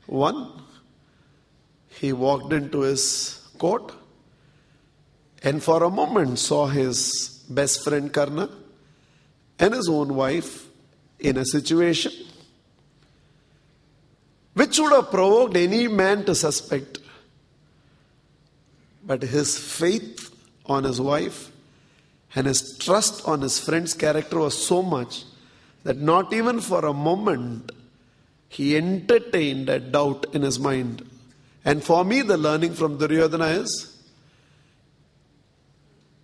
One, he walked into his court and for a moment saw his best friend Karna and his own wife in a situation which would have provoked any man to suspect. But his faith on his wife and his trust on his friend's character was so much that not even for a moment he entertained a doubt in his mind. And for me, the learning from Duryodhana is,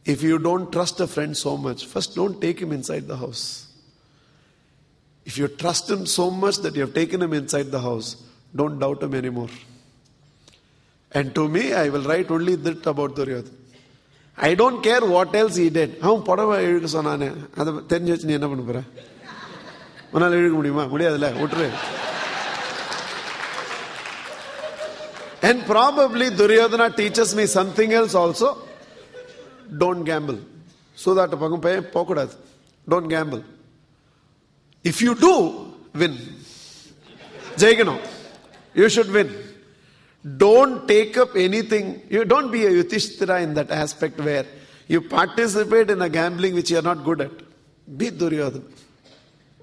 if you don't trust a friend so much, first don't take him inside the house. If you trust him so much that you have taken him inside the house, don't doubt him anymore. And to me, I will write only that about Duryodhana. I don't care what else he did. And probably Duryodhana teaches me something else also. Don't gamble. So that don't gamble. If you do, win. Jayagano. You should win. Don't take up anything. You don't be a Yudhishthira in that aspect where you participate in a gambling which you are not good at. Be Duryodhana.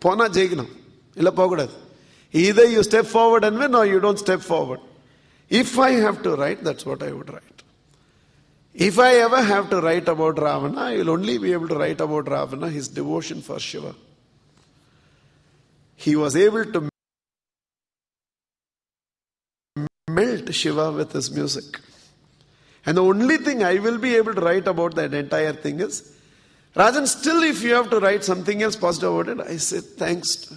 Pona Jayagano. Illa pogudadu. Either you step forward and win or you don't step forward. If I have to write, that's what I would write. If I ever have to write about Ravana, I will only be able to write about Ravana, his devotion for Shiva. He was able to melt Shiva with his music. And the only thing I will be able to write about that entire thing is, Rajan, still if you have to write something else positive about it, I say thanks.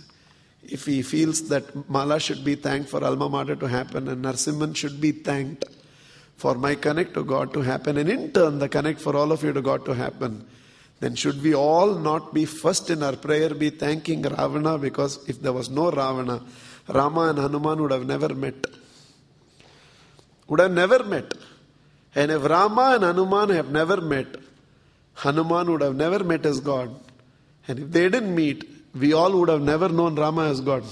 If he feels that Mala should be thanked for Alma Mater to happen and Narsimhan should be thanked for my connect to God to happen, and in turn the connect for all of you to God to happen, then should we all not be first in our prayer be thanking Ravana, because if there was no Ravana, Rama and Hanuman would have never met. Would have never met. And if Rama and Hanuman have never met, Hanuman would have never met as God. And if they didn't meet, we all would have never known Rama as God.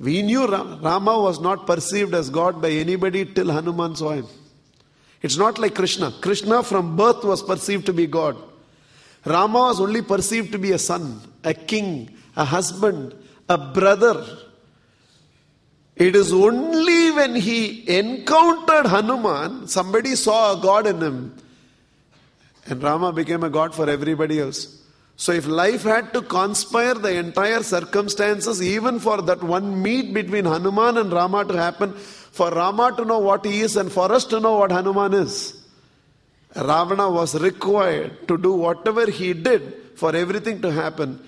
We knew Rama was not perceived as God by anybody till Hanuman saw him. It's not like Krishna. Krishna from birth was perceived to be God. Rama was only perceived to be a son, a king, a husband, a brother. It is only when he encountered Hanuman, somebody saw a God in him. And Rama became a God for everybody else. So if life had to conspire the entire circumstances, even for that one meet between Hanuman and Rama to happen, for Rama to know what he is and for us to know what Hanuman is, Ravana was required to do whatever he did for everything to happen.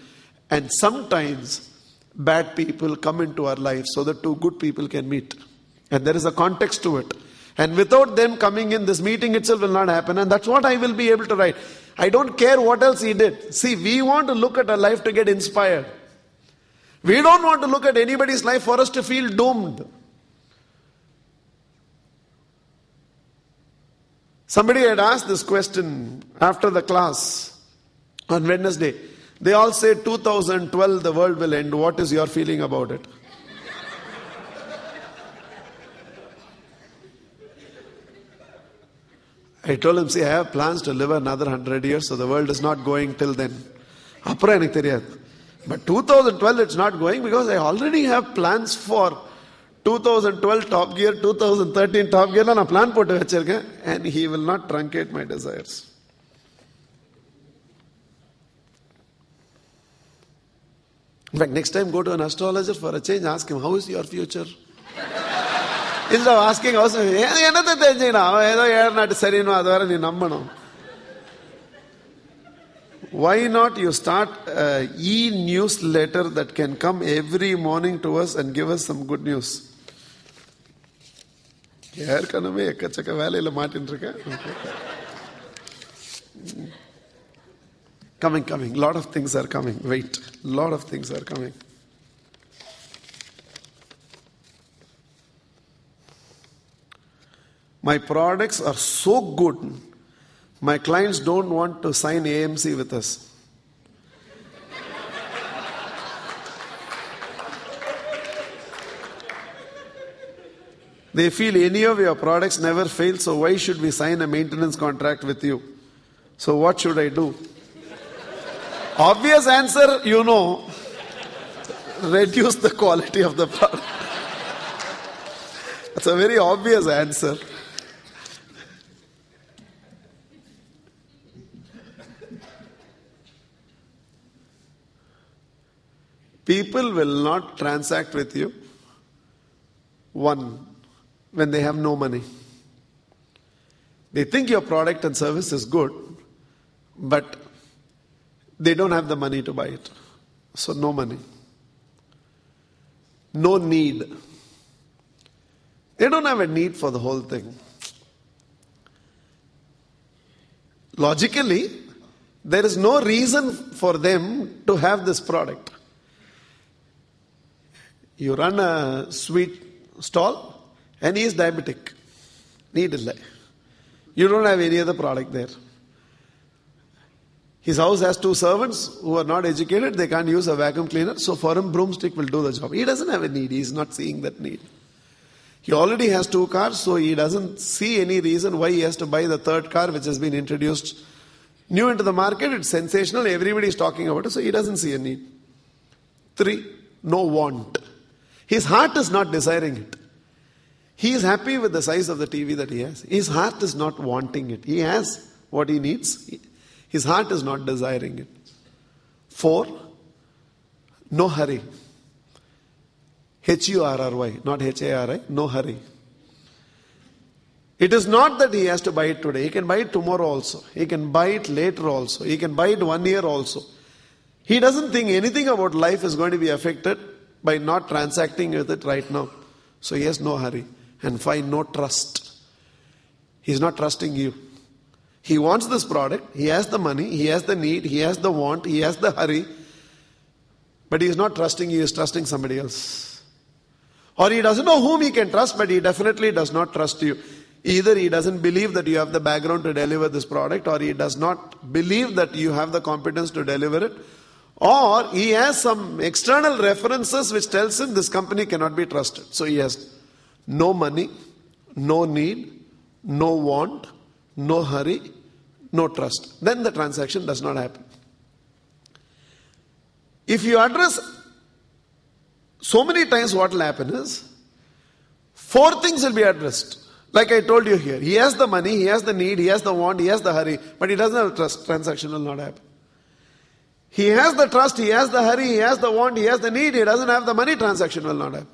And sometimes bad people come into our lives so that two good people can meet. And there is a context to it. And without them coming in, this meeting itself will not happen. And that's what I will be able to write. I don't care what else he did. See, we want to look at a life to get inspired. We don't want to look at anybody's life for us to feel doomed. Somebody had asked this question after the class on Wednesday. They all say 2012 the world will end. What is your feeling about it? I told him, see, I have plans to live another 100 years, so the world is not going till then. But 2012 it's not going because I already have plans for 2012 Top Gear, 2013 Top Gear, I plan potu vechirken, and he will not truncate my desires. In fact, next time go to an astrologer for a change, ask him, how is your future? Instead of asking us, why not you start an e-newsletter that can come every morning to us and give us some good news? Coming. Lot of things are coming. Wait. Lot of things are coming. My products are so good, my clients don't want to sign AMC with us. They feel any of your products never fail, so why should we sign a maintenance contract with you? So what should I do? Obvious answer, reduce the quality of the product. That's a very obvious answer. People will not transact with you, one, when they have no money. They think your product and service is good, but they don't have the money to buy it. So no money. No need. They don't have a need for the whole thing. Logically, there is no reason for them to have this product. You run a sweet stall and he is diabetic. Need illa. You don't have any other product there. His house has 2 servants who are not educated. They can't use a vacuum cleaner. So for him, broomstick will do the job. He doesn't have a need. He is not seeing that need. He already has 2 cars, so he doesn't see any reason why he has to buy the 3rd car which has been introduced new into the market. It's sensational. Everybody is talking about it, so he doesn't see a need. 3, no want. His heart is not desiring it. He is happy with the size of the TV that he has. His heart is not wanting it. He has what he needs. His heart is not desiring it. 4, no hurry. Hurry, not Hari, no hurry. It is not that he has to buy it today. He can buy it tomorrow also. He can buy it later also. He can buy it 1 year also. He doesn't think anything about life is going to be affected by not transacting with it right now. So he has no hurry. And 5, no trust. He's not trusting you. He wants this product. He has the money. He has the need. He has the want. He has the hurry. But he is not trusting you. He is trusting somebody else. Or he doesn't know whom he can trust, but he definitely does not trust you. Either he doesn't believe that you have the background to deliver this product, or he does not believe that you have the competence to deliver it, or he has some external references which tells him this company cannot be trusted. So he has no money, no need, no want, no hurry, no trust. Then the transaction does not happen. If you address so many times, what will happen is 4 things will be addressed. Like I told you here, he has the money, he has the need, he has the want, he has the hurry, but he doesn't have trust. Transaction will not happen. He has the trust, he has the hurry, he has the want, he has the need, he doesn't have the money. Transaction will not happen.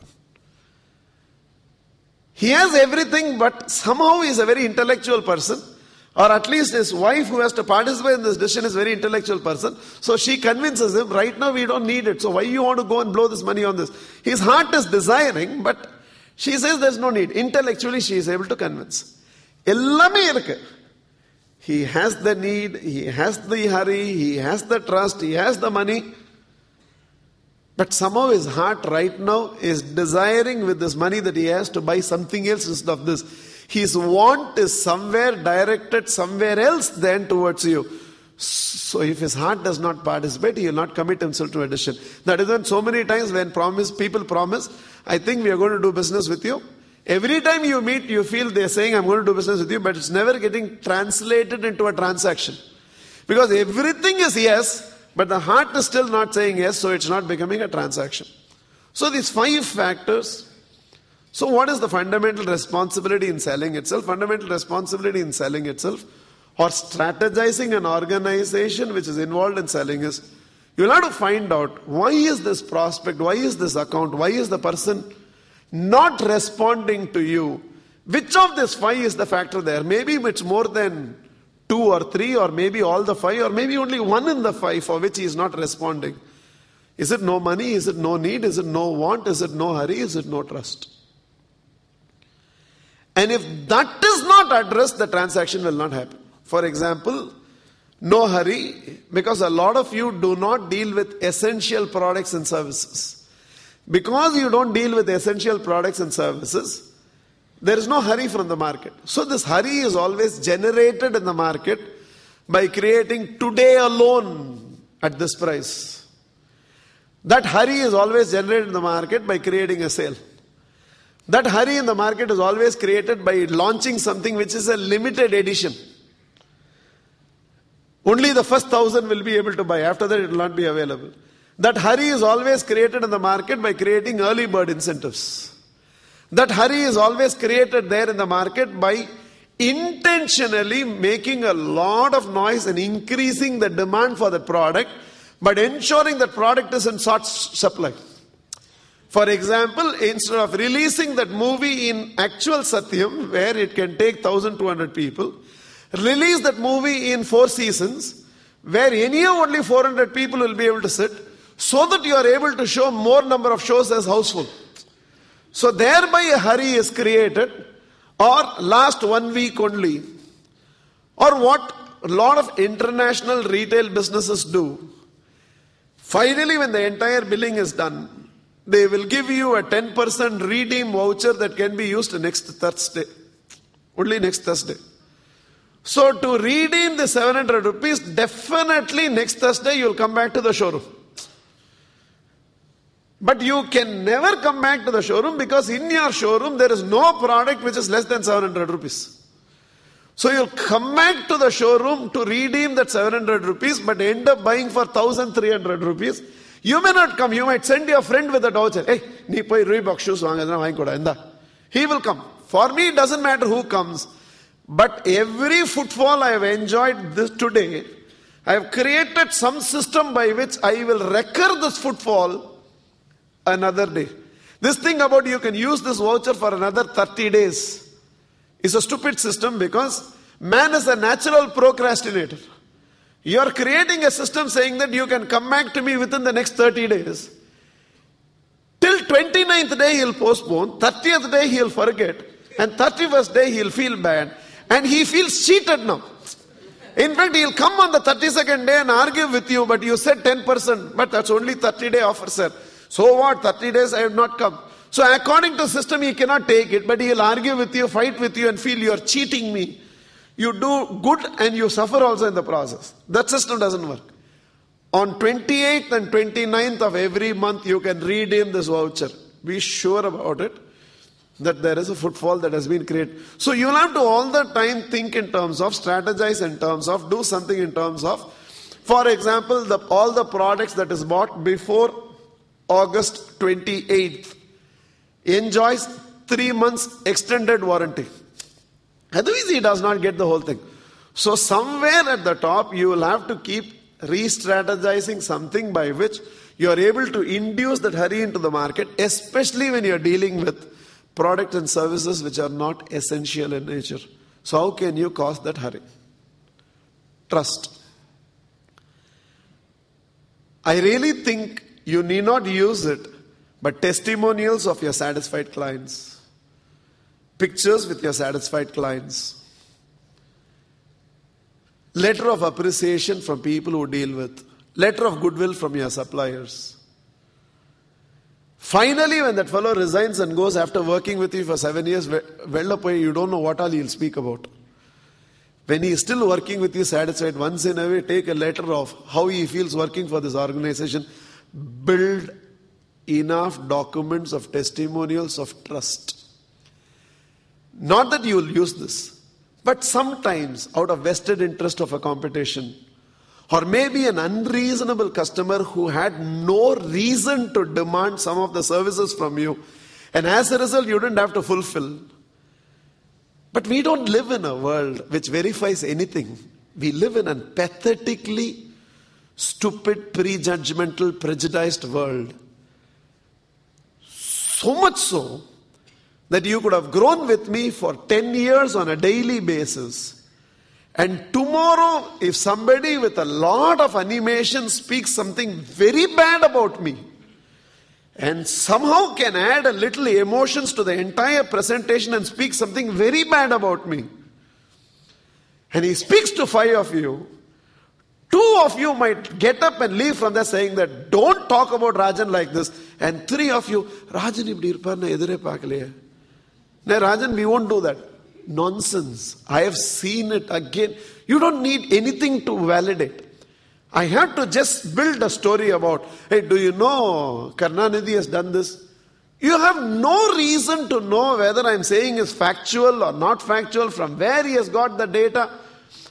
He has everything, but somehow he is a very intellectual person, or at least his wife who has to participate in this decision is a very intellectual person. So she convinces him, right now we don't need it. So why you want to go and blow this money on this? His heart is desiring, but she says there's no need. Intellectually she is able to convince. Ellame irukku. He has the need, he has the hurry, he has the trust, he has the money. But somehow his heart right now is desiring with this money that he has to buy something else instead of this. His want is somewhere directed somewhere else than towards you. So if his heart does not participate, he will not commit himself to a decision. That is when so many times when people promise, I think we are going to do business with you. Every time you meet, you feel they are saying, I'm going to do business with you, but it's never getting translated into a transaction. Because everything is yes, but the heart is still not saying yes, so it's not becoming a transaction. So these 5 factors. So what is the fundamental responsibility in selling itself? Fundamental responsibility in selling itself, or strategizing an organization which is involved in selling, is you will have to find out, why is this prospect, why is this account, why is the person not responding to you? Which of these 5 is the factor there? Maybe it's more than 2 or 3, or maybe all the 5, or maybe only 1 in the 5 for which he is not responding. Is it no money? Is it no need? Is it no want? Is it no hurry? Is it no trust? And if that is not addressed, the transaction will not happen. For example, no hurry, because a lot of you do not deal with essential products and services. Because you don't deal with essential products and services, there is no hurry from the market. So this hurry is always generated in the market by creating today alone at this price. That hurry is always generated in the market by creating a sale. That hurry in the market is always created by launching something which is a limited edition. Only the first 1,000 will be able to buy. After that, it will not be available. That hurry is always created in the market by creating early bird incentives. That hurry is always created there in the market by intentionally making a lot of noise and increasing the demand for the product, but ensuring that product is in short supply. For example, instead of releasing that movie in actual Satyam, where it can take 1,200 people, release that movie in 4 seasons, where anyhow only 400 people will be able to sit, so that you are able to show more number of shows as houseful. So thereby a hurry is created, or last 1 week only, or what a lot of international retail businesses do. Finally, when the entire billing is done, they will give you a 10% redeem voucher that can be used next Thursday. Only next Thursday. So to redeem the 700 rupees, definitely next Thursday you will come back to the showroom. But you can never come back to the showroom because in your showroom there is no product which is less than 700 rupees. So you'll come back to the showroom to redeem that 700 rupees but end up buying for 1,300 rupees. You may not come. You might send your friend with a voucher. Hey, nee poi Reebok shoes vaanga. He will come. For me, it doesn't matter who comes. But every footfall I have enjoyed this today, I have created some system by which I will recur this footfall another day. This thing about you can use this voucher for another 30 days is a stupid system because man is a natural procrastinator. You are creating a system saying that you can come back to me within the next 30 days. Till 29th day he'll postpone, 30th day he'll forget, and 31st day he'll feel bad. And he feels cheated now. In fact, he'll come on the 32nd day and argue with you, but you said 10%, but that's only 30-day offer, sir. So what? 30 days I have not come. So according to system, he cannot take it, but he'll argue with you, fight with you, and feel you are cheating me. You do good and you suffer also in the process. That system doesn't work. On 28th and 29th of every month, you can redeem this voucher. Be sure about it, that there is a footfall that has been created. So you'll have to all the time think in terms of, strategize in terms of, do something in terms of. For example, all the products that is bought before August 28th enjoys 3 months extended warranty. Otherwise, he does not get the whole thing. So somewhere at the top, you will have to keep re-strategizing something by which you are able to induce that hurry into the market, especially when you are dealing with products and services which are not essential in nature. So how can you cause that hurry? Trust. I really think you need not use it, but testimonials of your satisfied clients. Pictures with your satisfied clients. Letter of appreciation from people who deal with. Letter of goodwill from your suppliers. Finally, when that fellow resigns and goes after working with you for 7 years, you don't know what all he'll speak about. When he is still working with you satisfied, once in a way, take a letter of how he feels working for this organization. Build enough documents of testimonials of trust. Not that you will use this, but sometimes out of vested interest of a competition, or maybe an unreasonable customer who had no reason to demand some of the services from you, and as a result you didn't have to fulfill. But we don't live in a world which verifies anything. We live in a pathetically stupid, prejudgmental, prejudiced world. So much so that you could have grown with me for 10 years on a daily basis. And tomorrow, if somebody with a lot of animation speaks something very bad about me, and somehow can add a little emotions to the entire presentation and speak something very bad about me, and he speaks to 5 of you, 2 of you might get up and leave from there saying that, don't talk about Rajan like this. And 3 of you, Rajan ipdi irpar na edure paakaleya. No, Rajan, we won't do that. Nonsense. I have seen it again. You don't need anything to validate. I have to just build a story about, hey, do you know Karnanidhi has done this? You have no reason to know whether I'm saying is factual or not factual, from where he has got the data.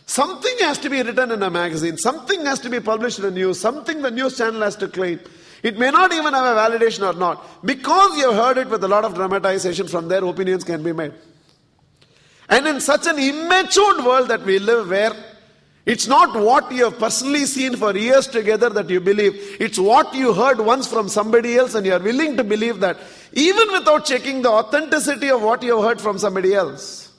Something has to be written in a magazine. Something has to be published in the news. Something the news channel has to claim. It may not even have a validation or not. Because you have heard it with a lot of dramatization, from there opinions can be made. And in such an immatured world that we live, where it's not what you have personally seen for years together that you believe. It's what you heard once from somebody else, and you are willing to believe that, even without checking the authenticity of what you have heard from somebody else.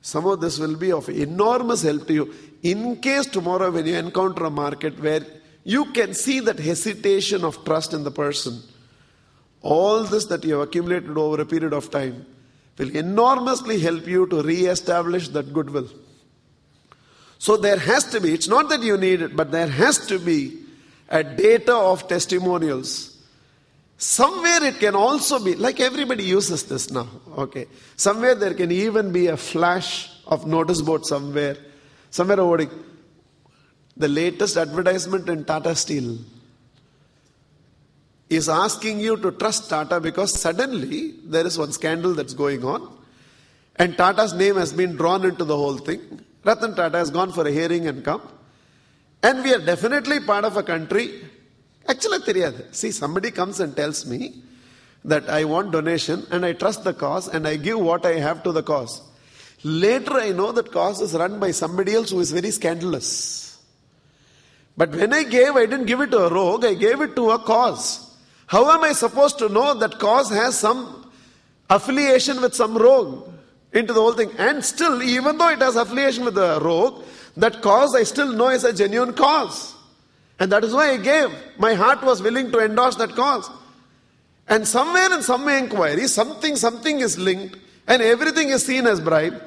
Some of this will be of enormous help to you. In case tomorrow when you encounter a market where you can see that hesitation of trust in the person, all this that you have accumulated over a period of time will enormously help you to re-establish that goodwill. So there has to be, it's not that you need it, but there has to be a data of testimonials. Somewhere it can also be, like everybody uses this now, okay. Somewhere there can even be a flash of notice board somewhere over the latest advertisement in Tata Steel is asking you to trust Tata, because suddenly there is one scandal that's going on and Tata's name has been drawn into the whole thing. Ratan Tata has gone for a hearing and come. And we are definitely part of a country. Actually, see, somebody comes and tells me that I want donation and I trust the cause and I give what I have to the cause. Later I know that cause is run by somebody else who is very scandalous. But when I didn't give it to a rogue, I gave it to a cause. How am I supposed to know that cause has some affiliation with some rogue into the whole thing? And still, even though it has affiliation with the rogue, that cause I still know is a genuine cause. And that is why I gave. My heart was willing to endorse that cause. And somewhere in some inquiry, something is linked and everything is seen as bribe.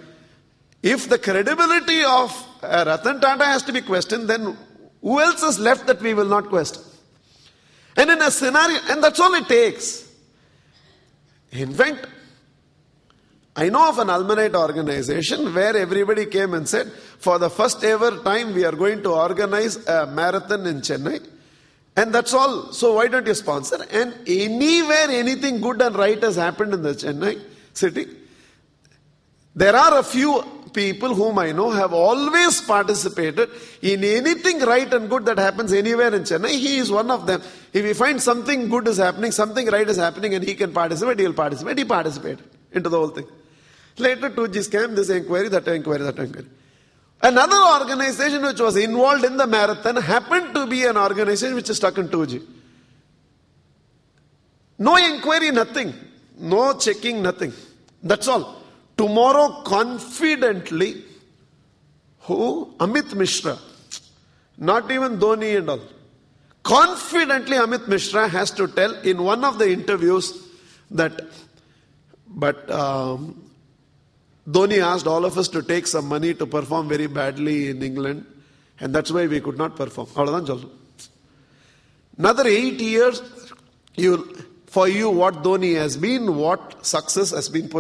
If the credibility of Ratan Tata has to be questioned, then who else is left that we will not question? And in a scenario, and that's all it takes. In fact, I know of an Almanite organization where everybody came and said, for the first ever time we are going to organize a marathon in Chennai. And that's all. So why don't you sponsor? And anywhere anything good and right has happened in the Chennai city, there are a few people whom I know have always participated in anything right and good that happens anywhere in Chennai. He is one of them. If he finds something good is happening, something right is happening and he can participate, he will participate. He participated into the whole thing. Later 2G came, this inquiry, that inquiry. Another organization which was involved in the marathon happened to be an organization which is stuck in 2G. No inquiry, nothing. No checking, nothing. That's all. Tomorrow, confidently, who? Amit Mishra. Not even Dhoni and all. Confidently, Amit Mishra has to tell in one of the interviews that, Dhoni asked all of us to take some money to perform very badly in England, and that's why we could not perform. Another 8 years, for you, what Dhoni has been, what success has been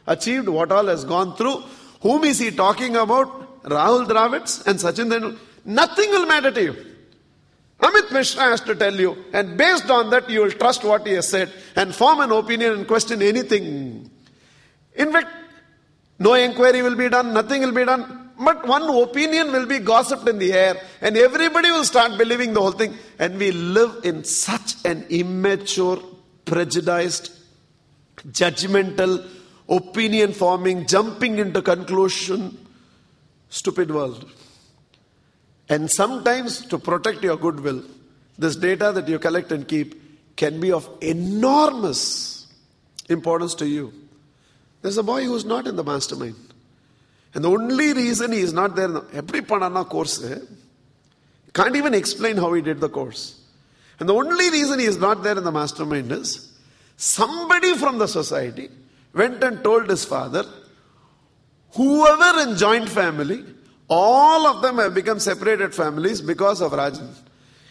achieved, what all has gone through. Whom is he talking about? Rahul Dravids and Sachin Tendulkar. Nothing will matter to you. Amit Mishra has to tell you, and based on that you will trust what he has said and form an opinion and question anything. In fact, no inquiry will be done, nothing will be done, but one opinion will be gossiped in the air and everybody will start believing the whole thing. And we live in such an immature, prejudiced, judgmental, opinion forming, jumping into conclusion, stupid world. And sometimes to protect your goodwill, this data that you collect and keep can be of enormous importance to you. There's a boy who's not in the mastermind. And the only reason he is not there, every panana course, can't even explain how he did the course. And the only reason he is not there in the mastermind is somebody from the society went and told his father, whoever in joint family, all of them have become separated families because of Rajan.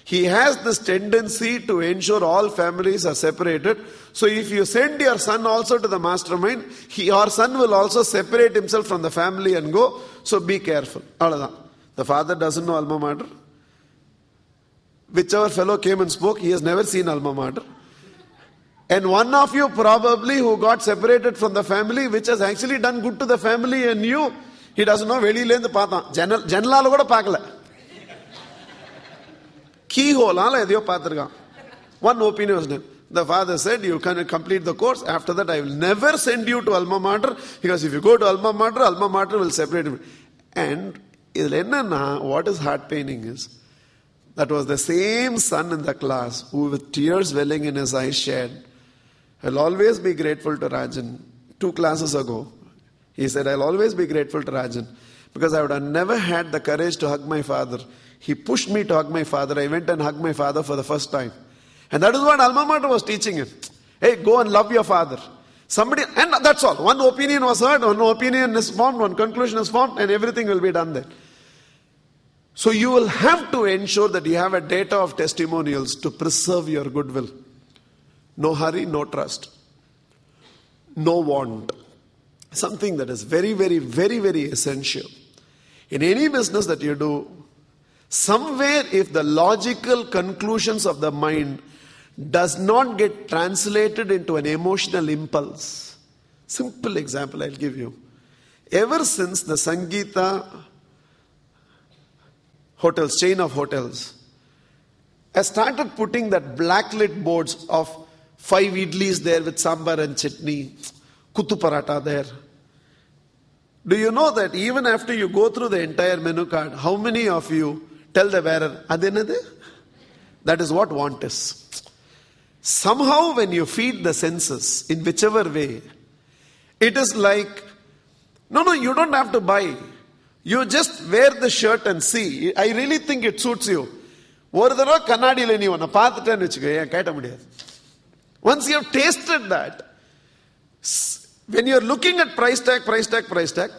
He has this tendency to ensure all families are separated. So if you send your son also to the mastermind, your son will also separate himself from the family and go. So be careful. The father doesn't know Alma Mater. Whichever fellow came and spoke, he has never seen Alma Mater. And one of you probably who got separated from the family, which has actually done good to the family and you, he doesn't know, வெளியிலேருந்து பார்த்தான், ஜன்னலால கூட பார்க்கல, keyhole-ஆல எதையோ பார்த்திருக்கான். One opinion was done. The father said, you can complete the course. After that, I will never send you to Alma Mater, because if you go to Alma Mater will separate you. And what is heart paining is, that was the same son in the class who, with tears welling in his eyes, shared, I'll always be grateful to Rajan. 2 classes ago, he said, I'll always be grateful to Rajan, because I would have never had the courage to hug my father. He pushed me to hug my father. I went and hugged my father for the first time. And that is what Alma Mater was teaching him. Hey, go and love your father. Somebody, and that's all. One opinion was heard, one opinion is formed, one conclusion is formed, and everything will be done there. So you will have to ensure that you have a data of testimonials to preserve your goodwill. No hurry, no trust. No want. Something that is very, very, very, very essential. In any business that you do, somewhere if the logical conclusions of the mind does not get translated into an emotional impulse. Simple example I'll give you. Ever since the Sangeeta hotels, chain of hotels, I started putting that blacklit boards of 5 idlis there with sambar and chutney, kuttu paratha there. Do you know that even after you go through the entire menu card, how many of you tell the wearer, adenade? That is what want is. Somehow when you feed the senses in whichever way, it is like, no, you don't have to buy. You just wear the shirt and see. I really think it suits you. Once you have tasted that, when you are looking at price tag,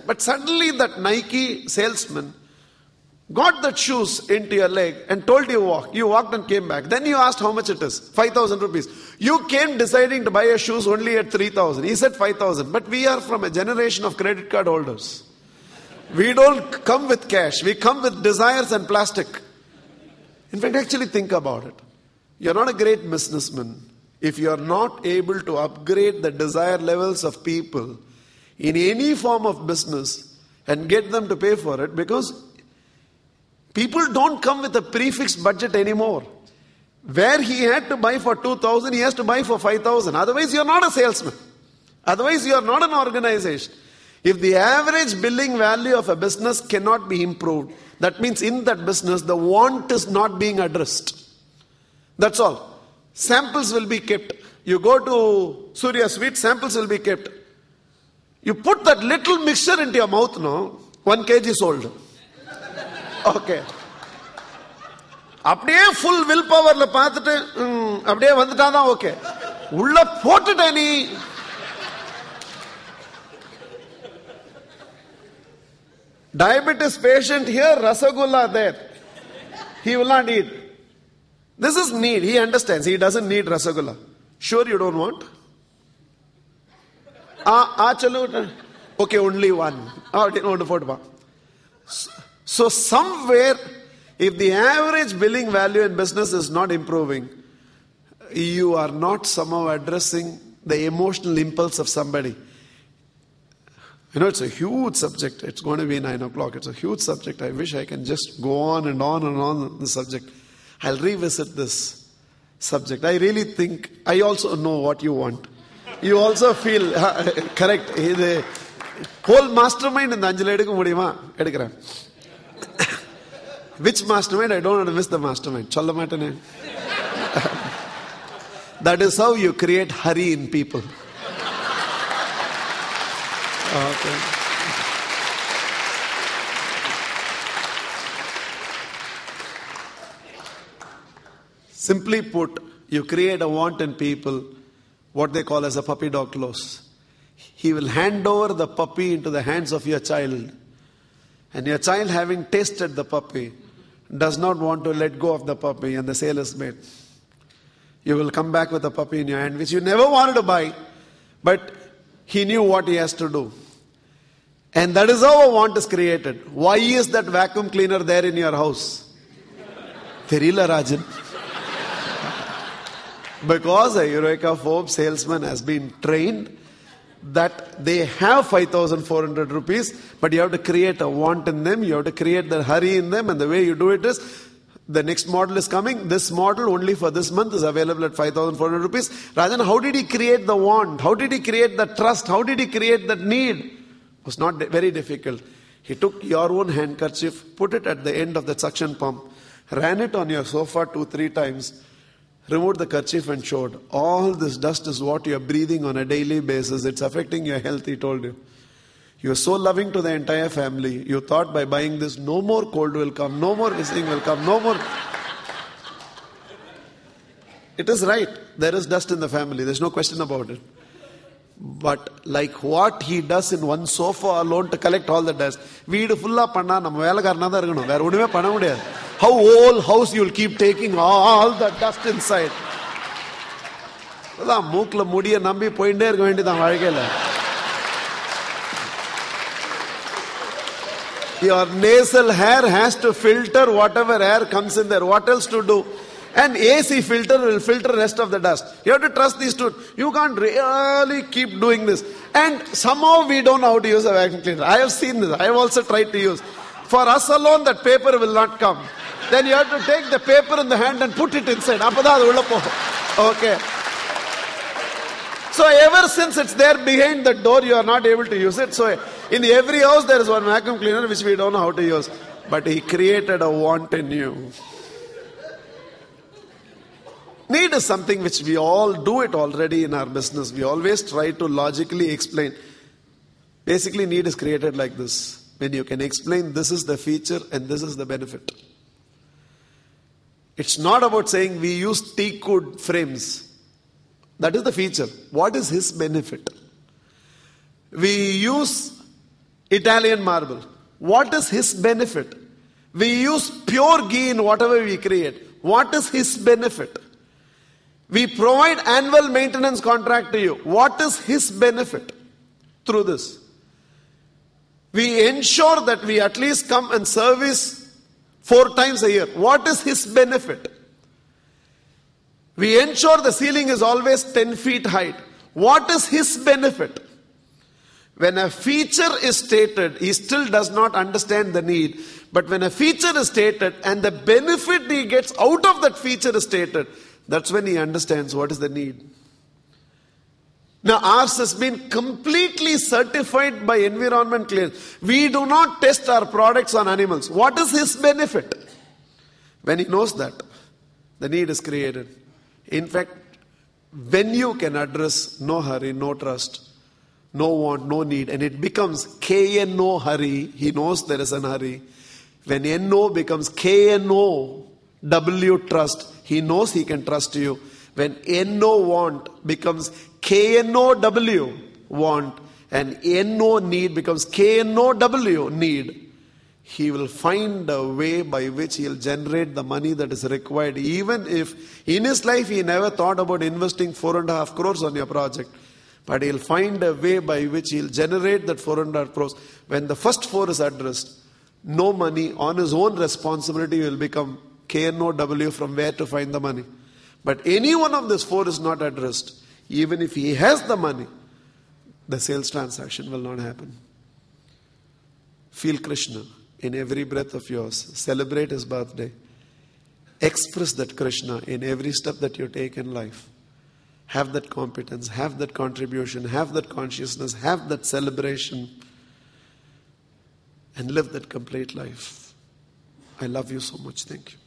but suddenly that Nike salesman got that shoes into your leg and told you walk. You walked and came back. Then you asked how much it is. 5,000 rupees. You came deciding to buy a shoes only at 3,000. He said 5,000. But we are from a generation of credit card holders. We don't come with cash. We come with desires and plastic. In fact, actually think about it. You're not a great businessman if you're not able to upgrade the desire levels of people in any form of business and get them to pay for it, because people don't come with a prefixed budget anymore. Where he had to buy for 2,000, he has to buy for 5,000. Otherwise, you're not a salesman. Otherwise, you're not an organization. If the average billing value of a business cannot be improved, that means in that business, the want is not being addressed. That's all. Samples will be kept. You go to Surya Sweet, samples will be kept. You put that little mixture into your mouth, no? 1 kg sold. Okay. அப்படியே full will powerல பார்த்துட்டு அப்படியே வந்துட்டாதான் okay. உள்ள போட்டுட்ட நீ. Diabetes patient here, rasagulla there. He will not eat. This is need. He understands. He doesn't need rasagulla. Sure you don't want? Chalo. Okay, only one. So somewhere, if the average billing value in business is not improving, you are not somehow addressing the emotional impulse of somebody. You know, it's a huge subject. It's going to be 9 o'clock. It's a huge subject. I wish I can just go on and on and on the subject. I'll revisit this subject. I really think, I also know what you want. You also feel, correct. The whole mastermind in the Anjali edukku mudiyuma edukren. Which mastermind? I don't want to miss the mastermind. Solla matane. That is how you create hurry in people. Okay. Simply put, you create a want in people, what they call as a puppy dog close. He will hand over the puppy into the hands of your child. And your child, having tasted the puppy, does not want to let go of the puppy, and the sale is made. You will come back with a puppy in your hand, which you never wanted to buy, but he knew what he has to do. And that is how a want is created. Why is that vacuum cleaner there in your house? Therila Rajan. Because a Eureka Forbes salesman has been trained that they have 5,400 rupees, but you have to create a want in them, you have to create the hurry in them, and the way you do it is, the next model is coming, this model only for this month is available at 5,400 rupees. Rajan, how did he create the want? How did he create the trust? How did he create that need? It was not very difficult. He took your own handkerchief, put it at the end of the suction pump, ran it on your sofa 2-3 times, removed the kerchief and showed, all this dust is what you are breathing on a daily basis. It's affecting your health, he told you. You are so loving to the entire family. You thought by buying this, no more cold will come, no more this thing will come, no more. It is right. There is dust in the family. There's no question about it. But like what he does in one sofa alone to collect all the dust. Veedu fulla panna நம்ம வேலைக்காரனா தான் இருக்கணும். வேற ஒண்ணுமே பண்ண முடியாது. How whole house you will keep taking all the dust inside. அதான் மூக்குல முடிய நம்பி போயிட்டே இருக்க வேண்டியதான் வாழ்க்கையில. Your nasal hair has to filter whatever air comes in there. What else to do? And AC filter will filter the rest of the dust. You have to trust these two. You can't really keep doing this. And somehow we don't know how to use a vacuum cleaner. I have seen this. I have also tried to use. For us alone, that paper will not come. Then you have to take the paper in the hand and put it inside. Okay. So ever since it's there behind the door, you are not able to use it. So in every house there is one vacuum cleaner which we don't know how to use. But he created a want in you. Need is something which we all do it already in our business. We always try to logically explain. Basically, need is created like this. When you can explain this is the feature and this is the benefit. It's not about saying we use teak wood frames. That is the feature. What is his benefit? We use Italian marble. What is his benefit? We use pure ghee in whatever we create. What is his benefit? We provide annual maintenance contract to you. What is his benefit through this? We ensure that we at least come and service 4 times a year. What is his benefit? We ensure the ceiling is always 10 feet height. What is his benefit? When a feature is stated, he still does not understand the need. But when a feature is stated and the benefit he gets out of that feature is stated, that's when he understands what is the need. Now ours has been completely certified by environment clearance. We do not test our products on animals. What is his benefit? When he knows that, the need is created. In fact, when you can address no hurry, no trust, no want, no need, and it becomes KNO hurry, he knows there is an hurry. When NO becomes KNO W trust, he knows he can trust you. When NO want becomes KNOW want, and NO need becomes KNOW need, he will find a way by which he will generate the money that is required. Even if in his life he never thought about investing 4.5 crores on your project. But he'll find a way by which he'll generate that 4.5 crores. When the first 4 is addressed, no money, on his own responsibility will become KNOW from where to find the money. But any one of these 4 is not addressed. Even if he has the money, the sales transaction will not happen. Feel Krishna in every breath of yours. Celebrate his birthday. Express that Krishna in every step that you take in life. Have that competence, have that contribution, have that consciousness, have that celebration, and live that complete life. I love you so much. Thank you.